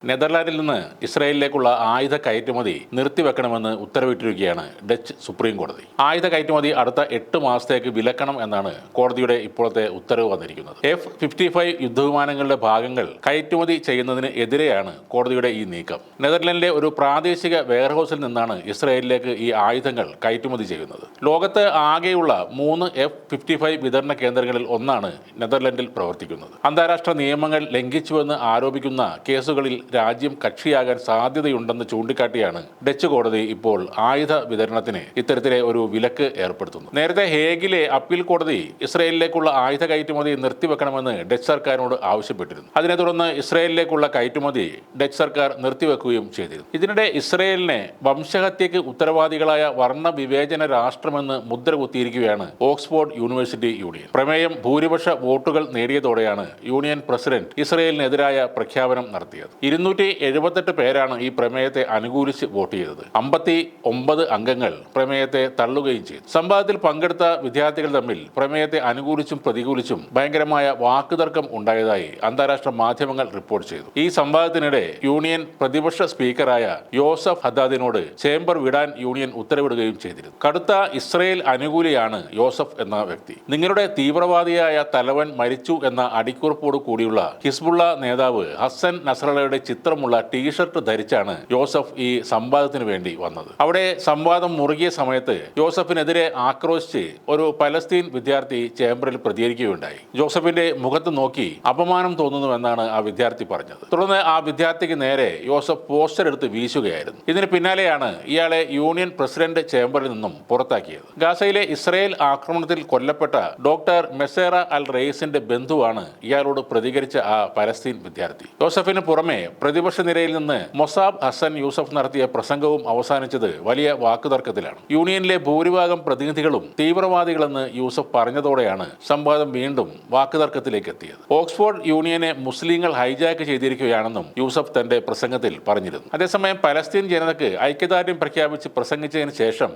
നെതർലാൻഡിൽ നിന്ന് ഇസ്രായേലിലേക്കുള്ള ആയുധ കയറ്റുമതി നിർത്തിവെക്കണമെന്ന് ഉത്തരവിട്ടിരിക്കുകയാണ് ഡച്ച് സുപ്രീം കോടതി. ആയുധ കയറ്റുമതി അടുത്ത 8 മാസത്തേക്ക് വിലക്കണം എന്നാണ് കോടതിയുടെ ഇപ്പോഴത്തെ ഉത്തരവ് വന്നിരിക്കുന്നത്. F-55 യുദ്ധവിമാനങ്ങളുടെ ഭാഗങ്ങൾ കയറ്റുമതി ചെയ്യുന്നതിന് എതിരെയാണ് കോടതിയുടെ ഈ നീക്കം. നെതർലാൻഡിലെ ഒരു പ്രാദേശിക വെയർഹൌസിൽ നിന്നാണ് ഇസ്രായേലിലേക്ക് ഈ ആയുധങ്ങൾ കയറ്റുമതി ചെയ്യുന്നത്. ലോകത്ത് ആകെയുള്ള 3 F-55 വിതരണ കേന്ദ്രങ്ങളിൽ ഒന്നാണ് നെതർലാൻഡിൽ പ്രവർത്തിക്കുന്നത്. അന്താരാഷ്ട്ര നിയമങ്ങൾ ലംഘിച്ചുവെന്ന് ആരോപിക്കുന്ന കേസുകളിൽ രാജ്യം കക്ഷിയാകാൻ സാധ്യതയുണ്ടെന്ന് ചൂണ്ടിക്കാട്ടിയാണ് ഡച്ച് കോടതി ഇപ്പോൾ ആയുധ വിതരണത്തിന് ഇത്തരത്തിലെ ഒരു വിലക്ക് ഏർപ്പെടുത്തുന്നത്. നേരത്തെ ഹേഗിലെ അപ്പീൽ കോടതി ഇസ്രായേലിലേക്കുള്ള ആയുധ കയറ്റുമതി നിർത്തിവെക്കണമെന്ന് ഡച്ച് സർക്കാരിനോട് ആവശ്യപ്പെട്ടിരുന്നു. അതിനെ തുടർന്ന് ഇസ്രായേലിലേക്കുള്ള കയറ്റുമതി ഡച്ച് സർക്കാർ നിർത്തിവെക്കുകയും ചെയ്തിരുന്നു. ഇതിനിടെ ഇസ്രായേലിനെ വംശഹത്യയ്ക്ക് ഉത്തരവാദികളായ വർണ്ണ വിവേചന രാഷ്ട്രമെന്ന് മുദ്ര കുത്തിയിരിക്കുകയാണ് ഓക്സ്ഫോർഡ് യൂണിവേഴ്സിറ്റി യൂണിയൻ. പ്രമേയം ഭൂരിപക്ഷ വോട്ടുകൾ നേടിയതോടെയാണ് യൂണിയൻ പ്രസിഡന്റ് ഇസ്രായേലിനെതിരായ പ്രഖ്യാപനം നടത്തിയത്. 278 പേരാണ് ഈ പ്രമേയത്തെ അനുകൂലിച്ച് വോട്ട് ചെയ്തത്. 59 അംഗങ്ങൾ പ്രമേയത്തെ തള്ളുകയും ചെയ്തു. സംവാദത്തിൽ പങ്കെടുത്ത വിദ്യാർത്ഥികൾ തമ്മിൽ പ്രമേയത്തെ അനുകൂലിച്ചും പ്രതികൂലിച്ചും ഭയങ്കരമായ വാക്കുതർക്കം ഉണ്ടായതായി അന്താരാഷ്ട്ര മാധ്യമങ്ങൾ റിപ്പോർട്ട് ചെയ്തു. ഈ സംവാദത്തിനിടെ യൂണിയൻ പ്രതിപക്ഷ സ്പീക്കറായ യോസഫ് ഹദ്ദാദിനോട് ചേംബർ വിടാൻ യൂണിയൻ ഉത്തരവിടുകയും ചെയ്തിരുന്നു. കടുത്ത ഇസ്രായേൽ അനുകൂലിയാണ് യോസഫ് എന്ന വ്യക്തി. നിങ്ങളുടെ തീവ്രവാദിയായ തലവൻ മരിച്ചു എന്ന അടിക്കുറിപ്പോട് കൂടിയുള്ള ഹിസ്ബുള്ള നേതാവ് ഹസൻ നസ്രള്ളയുടെ ചിത്രമുള്ള ടീഷർട്ട് ധരിച്ചാണ് യോസഫ് ഈ സംവാദത്തിന് വേണ്ടി വന്നത്. അവിടെ സംവാദം മുറുകിയ സമയത്ത് യോസഫിനെതിരെ ആക്രോശിച്ച് ഒരു പലസ്തീൻ വിദ്യാർത്ഥി ചേംബറിൽ പ്രതികരിക്കുകയുണ്ടായി. ജോസഫിന്റെ മുഖത്ത് നോക്കി അപമാനം തോന്നുന്നുവെന്നാണ് ആ വിദ്യാർത്ഥി പറഞ്ഞത്. തുടർന്ന് ആ വിദ്യാർത്ഥിക്ക് നേരെ യോസഫ് പോസ്റ്റർ എടുത്ത് വീശുകയായിരുന്നു. ഇതിന് പിന്നാലെയാണ് ഇയാളെ യൂണിയൻ പ്രസിഡന്റ് ചേംബറിൽ നിന്നും പുറത്താക്കിയത്. ഗാസയിലെ ഇസ്രായേൽ ആക്രമണത്തിൽ കൊല്ലപ്പെട്ട ഡോക്ടർ മെസേറ അൽ റെയ്സിന്റെ ബന്ധുവാണ് ഇയാളോട് പ്രതികരിച്ച ആ പലസ്തീൻ വിദ്യാർത്ഥി. യോസഫിന് പുറമെ പ്രതിപക്ഷ നിരയിൽ നിന്ന് മൊസാബ് ഹസൻ യൂസഫ് നടത്തിയ പ്രസംഗവും അവസാനിച്ചത് വലിയ വാക്കുതർക്കത്തിലാണ്. യൂണിയനിലെ ഭൂരിഭാഗം പ്രതിനിധികളും തീവ്രവാദികളെന്ന് യൂസഫ് പറഞ്ഞതോടെയാണ് സംവാദം വീണ്ടും വാക്കുതർക്കത്തിലേക്ക് എത്തിയത്. ഓക്സ്ഫോർഡ് യൂണിയനെ മുസ്ലിങ്ങൾ ഹൈജാക്ക് ചെയ്തിരിക്കുകയാണെന്നും യൂസഫ് തന്റെ പ്രസംഗത്തിൽ പറഞ്ഞിരുന്നു. അതേസമയം പലസ്തീൻ ജനതയ്ക്ക് ഐക്യദാർഢ്യം പ്രഖ്യാപിച്ച് പ്രസംഗിച്ചതിന് ശേഷം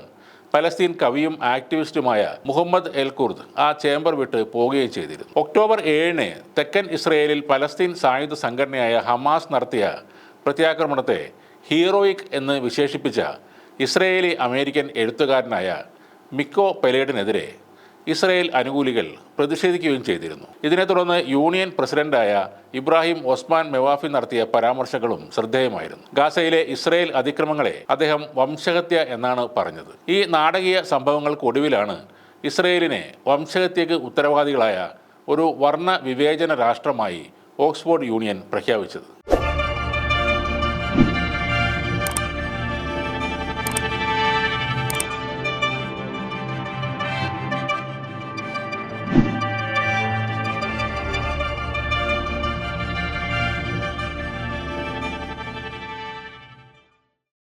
പലസ്തീൻ കവിയും ആക്ടിവിസ്റ്റുമായ മുഹമ്മദ് എൽ കുർദ് ആ ചേംബർ വിട്ട് പോവുകയും ചെയ്തിരുന്നു. ഒക്ടോബർ 7-ന് തെക്കൻ ഇസ്രയേലിൽ പലസ്തീൻ സായുധ സംഘടനയായ ഹമാസ് നടത്തിയ പ്രത്യാക്രമണത്തെ ഹീറോയിക് എന്ന് വിശേഷിപ്പിച്ച ഇസ്രയേലി അമേരിക്കൻ എഴുത്തുകാരനായ മിക്കോ പെലേഡിനെതിരെ ഇസ്രായേൽ അനുകൂലികൾ പ്രതിഷേധിക്കുകയും ചെയ്തിരുന്നു. ഇതിനെ തുടർന്ന് യൂണിയൻ പ്രസിഡന്റായ ഇബ്രാഹിം ഒസ്മാൻ മെവാഫി നടത്തിയ പരാമർശങ്ങളും ശ്രദ്ധേയമായിരുന്നു. ഗാസയിലെ ഇസ്രായേൽ അതിക്രമങ്ങളെ അദ്ദേഹം വംശഹത്യ എന്നാണ് പറഞ്ഞത്. ഈ നാടകീയ സംഭവങ്ങൾക്കൊടുവിലാണ് ഇസ്രായേലിനെ വംശഹത്യയ്ക്ക് ഉത്തരവാദികളായ ഒരു വർണ്ണ വിവേചന രാഷ്ട്രമായി ഓക്സ്ഫോർഡ് യൂണിയൻ പ്രഖ്യാപിച്ചത്.